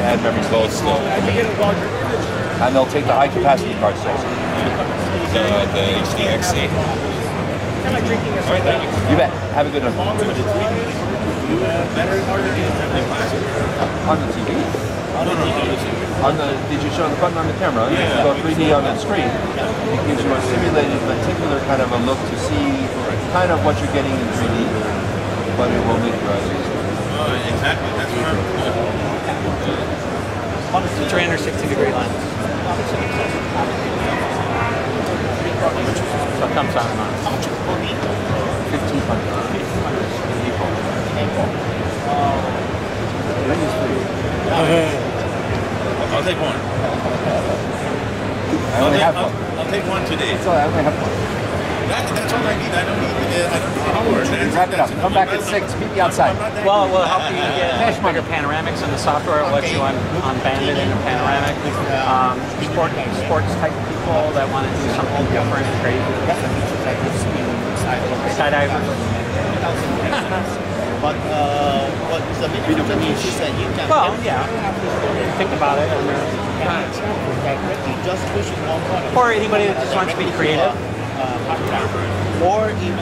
Add memory slow still. And they'll take the high capacity cards also. The HDXC. You bet. Have a good one. On the TV? Did you show the button on the camera? Yeah. You go 3D on the screen. It gives you a simulated, particular kind of a look to see kind of what you're getting in 3D, but it will make your eyes easier. Exactly. That's perfect. 360-degree lens. So it comes out on 1,500. I'll take one. I only have one. I'll take one today. That's all, I only have one. That's all I need. I don't need more. Wrap it up. Come back at 6. Meet me outside. Well, it will help you get bigger panoramics, and the software will let you unband it in a panoramic. Sports type people that want to do something different and crazy. Side-eye. But the minimum is that you can. Well, yeah. Think about it. Just pushing one button. Or anybody that just wants to be creative. Or even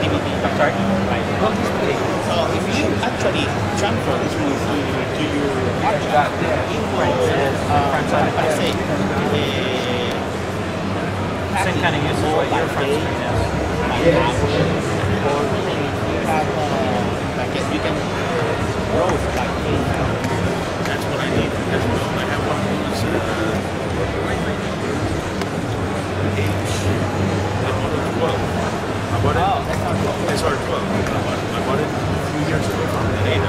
DVD. I'm sorry? So if you actually transfer this to your front side, I say, same kind of use as what your front screen is. Or you have, you can browse like this. That's what I need. That's what I have. One I bought it. SR12. I bought it a few years ago from the data.